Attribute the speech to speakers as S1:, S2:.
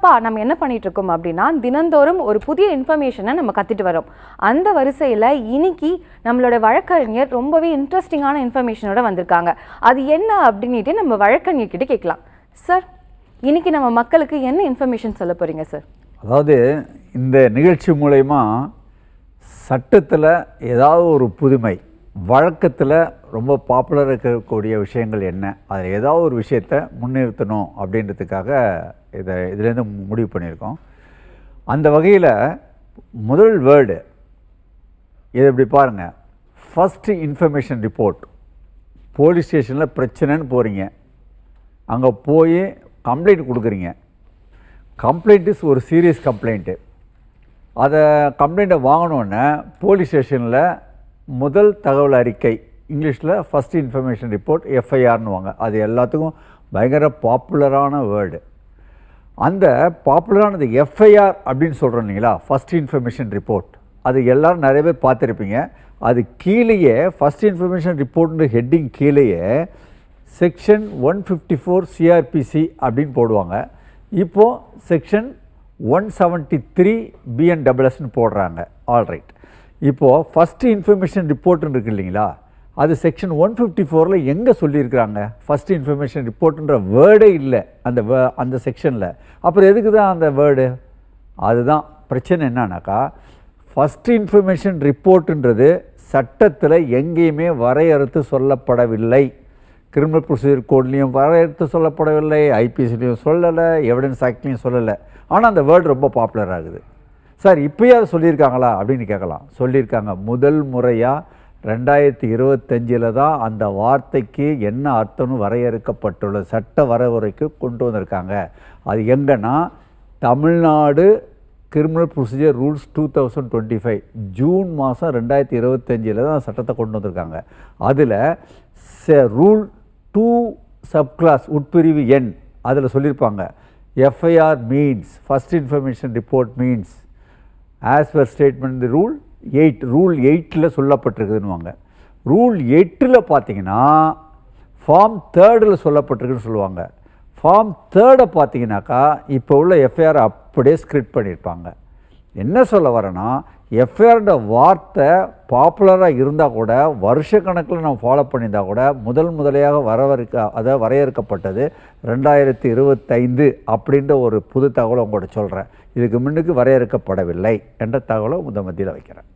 S1: கண்டிப்பாக நம்ம என்ன பண்ணிட்டு இருக்கோம் அப்படின்னா தினந்தோறும் ஒரு புதிய இன்ஃபர்மேஷனை நம்ம கற்றுட்டு வரோம். அந்த வரிசையில் இன்னைக்கு நம்மளோட வழக்கறிஞர் ரொம்பவே இன்ட்ரெஸ்டிங்கான இன்ஃபர்மேஷனோட வந்திருக்காங்க. அது என்ன அப்படின்ட்டு நம்ம வழக்கறிஞர்கிட்ட கேட்கலாம். சார், இன்னைக்கு நம்ம மக்களுக்கு என்ன இன்ஃபர்மேஷன் சொல்ல போகிறீங்க சார்?
S2: அதாவது இந்த நிகழ்ச்சி மூலயமா சட்டத்தில் ஏதாவது ஒரு புதுமை, வழக்கத்தில் ரொம்ப பாப்புலராக இருக்கக்கூடிய விஷயங்கள் என்ன, அதில் ஏதாவது ஒரு விஷயத்தை முன்னிறுத்தணும் அப்படின்றதுக்காக இதுலேருந்து முடிவு பண்ணியிருக்கோம். அந்த வகையில் முதல் வேர்டு இது இப்படி பாருங்கள். First information report. போலீஸ் ஸ்டேஷனில் பிரச்சனைன்னு போகிறீங்க, அங்கே போய் கம்ப்ளைண்ட் கொடுக்குறீங்க. கம்ப்ளைண்ட் இஸ் ஒரு சீரியஸ் கம்ப்ளைண்ட்டு. அதை கம்ப்ளைண்ட்டை வாங்கினோன்னே போலீஸ் ஸ்டேஷனில் முதல் தகவல் அறிக்கை, இங்கிலீஷில் ஃபஸ்ட் இன்ஃபர்மேஷன் ரிப்போர்ட், எஃப்ஐஆர்னுவாங்க. அது எல்லாத்துக்கும் பயங்கர பாப்புலரான வேர்டு. அந்த பாப்புலரானது எஃப்ஐஆர் அப்படின்னு சொல்கிறோம் இல்லைங்களா, ஃபஸ்ட் இன்ஃபர்மேஷன் ரிப்போர்ட். அது எல்லோரும் நிறைய பேர் பார்த்துருப்பீங்க. அது கீழேயே ஃபஸ்ட் இன்ஃபர்மேஷன் ரிப்போர்ட்ன்ற ஹெட்டிங் கீழேயே செக்ஷன் 154 சிஆர்பிசி அப்படின்னு போடுவாங்க. இப்போது செக்ஷன் 173 பிஎன்டபிள்எஸ்ன்னு போடுறாங்க. ஆல்ரைட். இப்போது ஃபஸ்ட்டு இன்ஃபர்மேஷன் ரிப்போர்ட்டுன்னு இருக்குது இல்லைங்களா, அது செக்ஷன் 154 எங்கே சொல்லியிருக்கிறாங்க? ஃபஸ்ட்டு இன்ஃபர்மேஷன் ரிப்போர்ட்டுன்ற வேர்டே இல்லை அந்த செக்ஷனில். அப்புறம் எதுக்கு தான் அந்த வேர்டு? அதுதான் பிரச்சனை. என்னன்னாக்கா, ஃபஸ்ட்டு இன்ஃபர்மேஷன் ரிப்போர்ட்டுன்றது சட்டத்தில் எங்கேயுமே வரையறுத்து சொல்லப்படவில்லை. கிரிமினல் ப்ரொசீஜர் கோட்லேயும் வரையறுத்து சொல்லப்படவில்லை, ஐபிசிலையும் சொல்லலை, எவிடன்ஸ் ஆக்ட்லேயும் சொல்லலை. ஆனால் அந்த வேர்டு ரொம்ப பாப்புலர் ஆகுது. சார், இப்போயே அதை சொல்லியிருக்காங்களா அப்படின்னு கேட்கலாம். சொல்லியிருக்காங்க. முதல் முறையாக 2025 தான் அந்த வார்த்தைக்கு என்ன அர்த்தம்னு வரையறுக்கப்பட்டுள்ள சட்ட வரைமுறைக்கு கொண்டு வந்திருக்காங்க. அது எங்கன்னா Tamil Nadu criminal procedure rules 2025 June மாதம் 2025 தான் சட்டத்தை கொண்டு வந்திருக்காங்க. அதில் ரூல் 2 சப்கிளாஸ் உட்பிரிவு எண் அதில் சொல்லியிருப்பாங்க, FIR means first information report means as per statement rule 8. Rule 8 சொல்லப்பட்டிருக்குதுன்னுவாங்க. ரூல் 8 பார்த்தீங்கன்னா ஃபார்ம் 3 சொல்லப்பட்டிருக்குன்னு சொல்லுவாங்க. ஃபார்ம் 3 பார்த்தீங்கன்னாக்கா இப்போ உள்ள எஃப்ஐஆர் அப்படியே ஸ்கிரிப்ட் பண்ணியிருப்பாங்க. என்ன சொல்ல வரேன்னா, எஃப்ஐஆர்ன்ற வார்த்தை பாப்புலராக இருந்தால் கூட வருஷக்கணக்கில் நம்ம ஃபாலோ பண்ணியிருந்தால் கூட முதலையாக வரையறுக்கப்பட்டது 2025 அப்படின்ற ஒரு புது தகவலை உங்கள்கிட்ட சொல்கிறேன். இதுக்கு முன்னுக்கு வரையறுக்கப்படவில்லை என்ற தகவலை மத்தியில் வைக்கிறேன்.